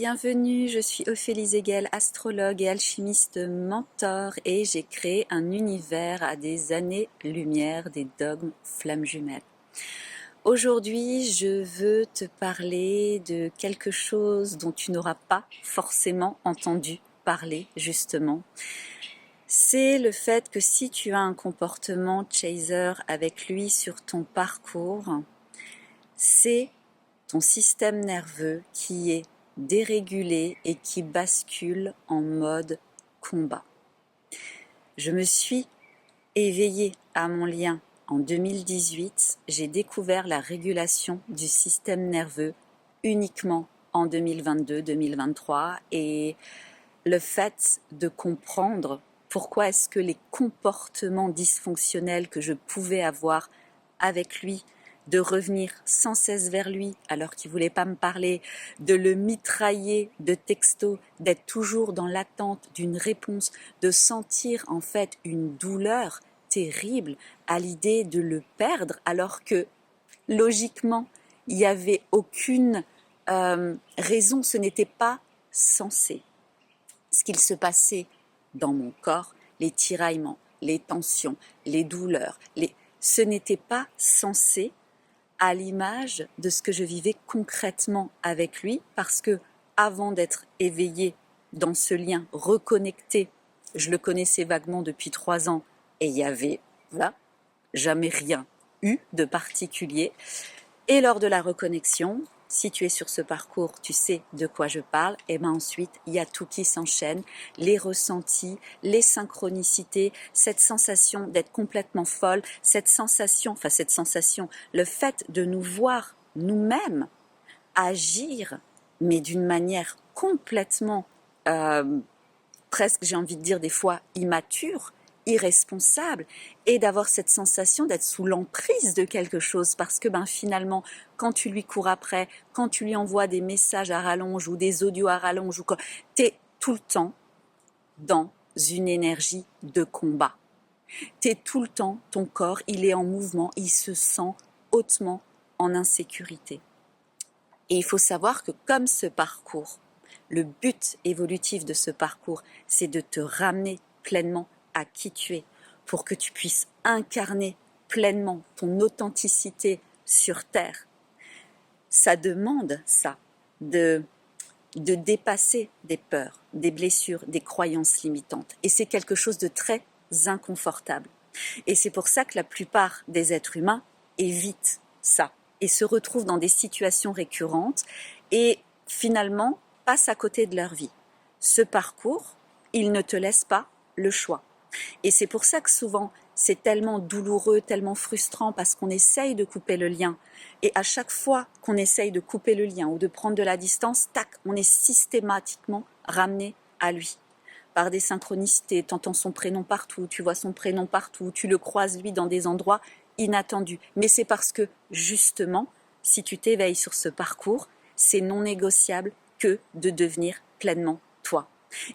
bienvenue, je suis Ophélie Zegel, astrologue et alchimiste mentor et j'ai créé un univers à des années-lumière des dogmes flammes jumelles. Aujourd'hui, je veux te parler de quelque chose dont tu n'auras pas forcément entendu parler justement. C'est le fait que si tu as un comportement chaser avec lui sur ton parcours, c'est ton système nerveux qui est dérégulé et qui bascule en mode combat. Je me suis éveillée à mon lien en 2018. J'ai découvert la régulation du système nerveux uniquement en 2022-2023 et le fait de comprendre pourquoi est-ce que les comportements dysfonctionnels que je pouvais avoir avec lui, de revenir sans cesse vers lui alors qu'il ne voulait pas me parler, de le mitrailler de textos, d'être toujours dans l'attente d'une réponse, de sentir en fait une douleur terrible à l'idée de le perdre alors que logiquement il n'y avait aucune raison, ce n'était pas censé. Ce qu'il se passait dans mon corps, les tiraillements, les tensions, les douleurs, ce n'était pas censé à l'image de ce que je vivais concrètement avec lui, parce que avant d'être éveillée dans ce lien, reconnecté, je le connaissais vaguement depuis 3 ans et il y avait jamais rien eu de particulier. Et lors de la reconnexion, si tu es sur ce parcours, tu sais de quoi je parle, et bien ensuite, il y a tout qui s'enchaîne, les ressentis, les synchronicités, cette sensation d'être complètement folle, cette sensation, le fait de nous voir nous-mêmes agir, mais d'une manière complètement, presque j'ai envie de dire des fois immature, irresponsable, et d'avoir cette sensation d'être sous l'emprise de quelque chose parce que finalement quand tu lui cours après, quand tu lui envoies des messages à rallonge ou des audios à rallonge, tu es tout le temps dans une énergie de combat. Tu es tout le temps, ton corps il est en mouvement, il se sent hautement en insécurité. Et il faut savoir que comme ce parcours, le but évolutif de ce parcours, c'est de te ramener pleinement à qui tu es, pour que tu puisses incarner pleinement ton authenticité sur Terre. Ça demande ça, de dépasser des peurs, des blessures, des croyances limitantes. Et c'est quelque chose de très inconfortable. Et c'est pour ça que la plupart des êtres humains évitent ça et se retrouvent dans des situations récurrentes et finalement passent à côté de leur vie. Ce parcours, il ne te laisse pas le choix. Et c'est pour ça que souvent, c'est tellement douloureux, tellement frustrant parce qu'on essaye de couper le lien. Et à chaque fois qu'on essaye de couper le lien ou de prendre de la distance, tac, on est systématiquement ramené à lui. Par des synchronicités, t'entends son prénom partout, tu vois son prénom partout, tu le croises lui dans des endroits inattendus. Mais c'est parce que, justement, si tu t'éveilles sur ce parcours, c'est non négociable que de devenir pleinement toi.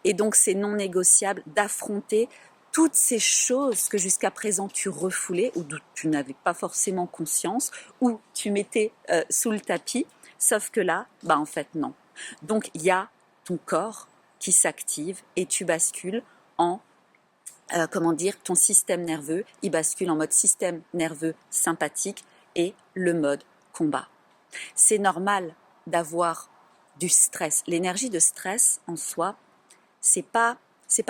Et donc, c'est non négociable d'affronter toutes ces choses que jusqu'à présent tu refoulais ou dont tu n'avais pas forcément conscience ou tu mettais sous le tapis, sauf que là, en fait non. Donc il y a ton corps qui s'active et tu bascules en, ton système nerveux, il bascule en mode système nerveux sympathique et le mode combat. C'est normal d'avoir du stress. L'énergie de stress en soi, c'est pas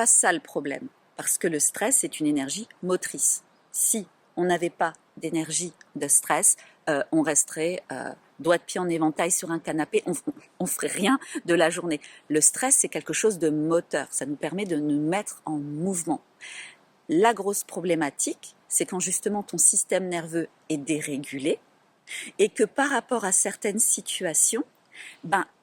ça le problème. Parce que le stress, c'est une énergie motrice. Si on n'avait pas d'énergie de stress, on resterait doigt de pied en éventail sur un canapé, on ferait rien de la journée. Le stress, c'est quelque chose de moteur, ça nous permet de nous mettre en mouvement. La grosse problématique, c'est quand justement ton système nerveux est dérégulé et que par rapport à certaines situations,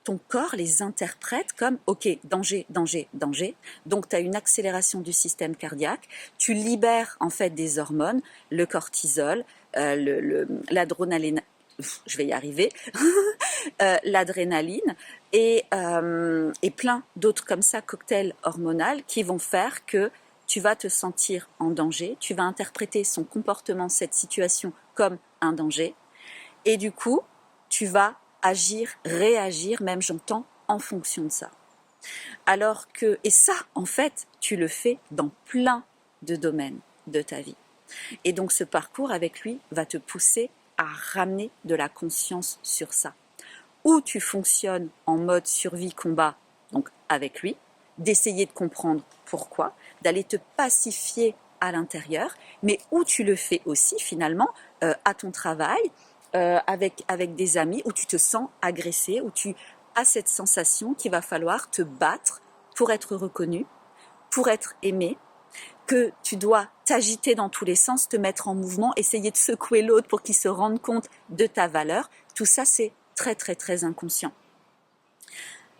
ton corps les interprète comme ok, danger, danger, danger. Donc tu as une accélération du système cardiaque, tu libères en fait des hormones, le cortisol, l'adrénaline, je vais y arriver, l'adrénaline et plein d'autres comme ça, cocktails hormonaux qui vont faire que tu vas te sentir en danger, tu vas interpréter son comportement, cette situation comme un danger et du coup, tu vas agir, réagir, même j'entends en fonction de ça. Alors que, et ça, en fait, tu le fais dans plein de domaines de ta vie. Et donc ce parcours avec lui va te pousser à ramener de la conscience sur ça. Ou tu fonctionnes en mode survie-combat, donc avec lui, d'essayer de comprendre pourquoi, d'aller te pacifier à l'intérieur, mais où tu le fais aussi finalement à ton travail, avec des amis, où tu te sens agressé, où tu as cette sensation qu'il va falloir te battre pour être reconnu, pour être aimé, que tu dois t'agiter dans tous les sens, te mettre en mouvement, essayer de secouer l'autre pour qu'il se rende compte de ta valeur. Tout ça, c'est très, très, très inconscient.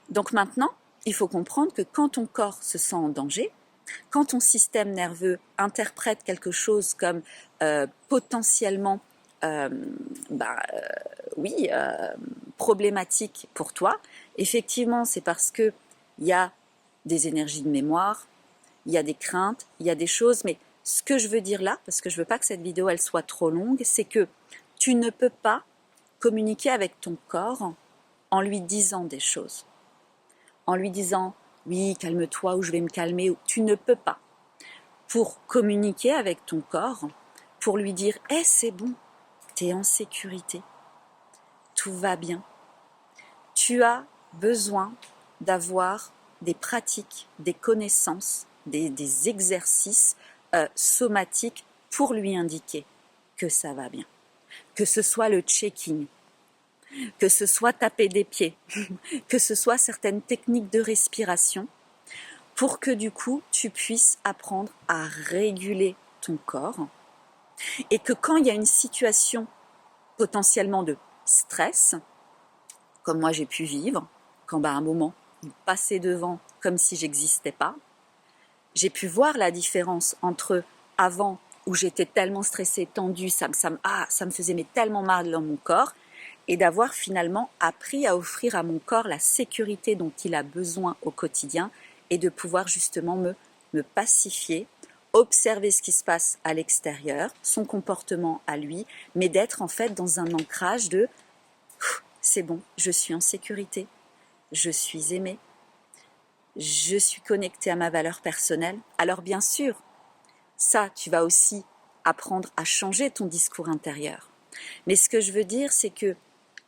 Donc maintenant, il faut comprendre que quand ton corps se sent en danger, quand ton système nerveux interprète quelque chose comme potentiellement problématique pour toi, effectivement, c'est parce qu'il y a des énergies de mémoire, il y a des craintes, il y a des choses, mais ce que je veux dire là, parce que je ne veux pas que cette vidéo elle soit trop longue, c'est que tu ne peux pas communiquer avec ton corps en lui disant des choses. En lui disant « oui, calme-toi » ou « je vais me calmer », tu ne peux pas. Pour communiquer avec ton corps, pour lui dire « hey, c'est bon, tu es en sécurité, tout va bien », tu as besoin d'avoir des pratiques, des connaissances, des exercices somatiques pour lui indiquer que ça va bien. Que ce soit le checking, que ce soit taper des pieds, que ce soit certaines techniques de respiration, pour que du coup tu puisses apprendre à réguler ton corps et que quand il y a une situation potentiellement de stress, comme moi j'ai pu vivre, quand à un moment il passait devant comme si j'existais pas, j'ai pu voir la différence entre avant où j'étais tellement stressée, tendue, ça me faisait tellement mal dans mon corps, et d'avoir finalement appris à offrir à mon corps la sécurité dont il a besoin au quotidien et de pouvoir justement me pacifier, observer ce qui se passe à l'extérieur, son comportement à lui, mais d'être en fait dans un ancrage de « c'est bon, je suis en sécurité, je suis aimée, je suis connectée à ma valeur personnelle ». Alors bien sûr, ça, tu vas aussi apprendre à changer ton discours intérieur. Mais ce que je veux dire, c'est que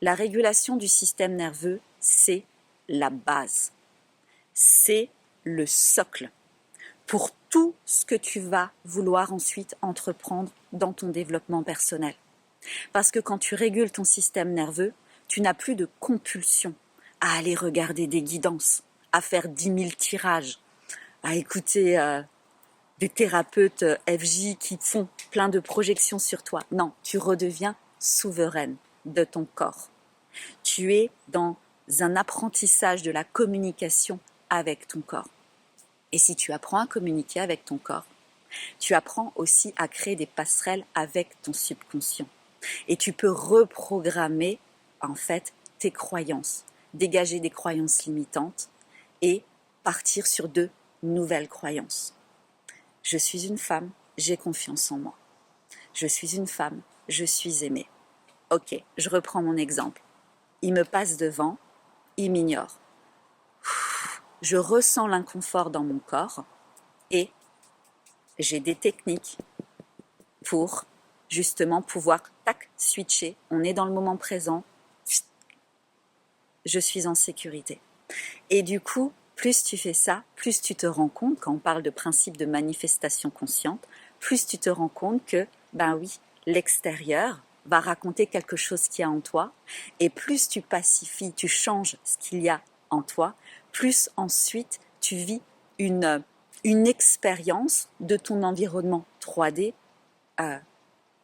la régulation du système nerveux, c'est la base. C'est le socle pour tout ce que tu vas vouloir ensuite entreprendre dans ton développement personnel. Parce que quand tu régules ton système nerveux, tu n'as plus de compulsion à aller regarder des guidances, à faire 10 000 tirages, à écouter des thérapeutes FJ qui font plein de projections sur toi. Non, tu redeviens souveraine de ton corps. Tu es dans un apprentissage de la communication avec ton corps. Et si tu apprends à communiquer avec ton corps, tu apprends aussi à créer des passerelles avec ton subconscient. Et tu peux reprogrammer en fait tes croyances, dégager des croyances limitantes et partir sur de nouvelles croyances. Je suis une femme, j'ai confiance en moi. Je suis une femme, je suis aimée. Ok, je reprends mon exemple. Il me passe devant, il m'ignore. Je ressens l'inconfort dans mon corps et j'ai des techniques pour justement pouvoir switcher. On est dans le moment présent, je suis en sécurité. Et du coup, plus tu fais ça, plus tu te rends compte, quand on parle de principe de manifestation consciente, plus tu te rends compte que, ben oui, l'extérieur va raconter quelque chose qu'il y a en toi, et plus tu pacifies, tu changes ce qu'il y a en toi, plus ensuite tu vis une expérience de ton environnement 3D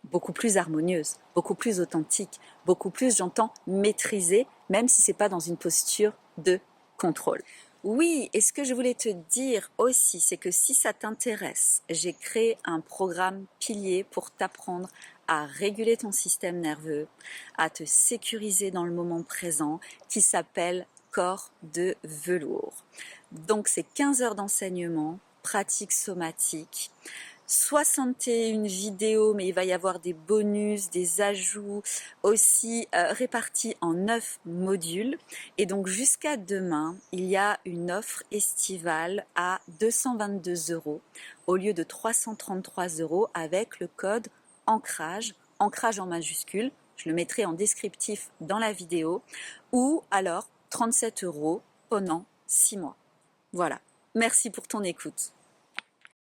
beaucoup plus harmonieuse, beaucoup plus authentique, beaucoup plus, j'entends, maîtrisée, même si ce n'est pas dans une posture de contrôle. Oui, et ce que je voulais te dire aussi, c'est que si ça t'intéresse, j'ai créé un programme pilier pour t'apprendre à réguler ton système nerveux, à te sécuriser dans le moment présent, qui s'appelle Corps de velours. Donc c'est 15 heures d'enseignement, pratique somatique, 61 vidéos, mais il va y avoir des bonus, des ajouts aussi répartis en 9 modules. Et donc jusqu'à demain, il y a une offre estivale à 222 € au lieu de 333 € avec le code ancrage, ancrage en majuscule. Je le mettrai en descriptif dans la vidéo, ou alors 37 € pendant 6 mois. Voilà. Merci pour ton écoute.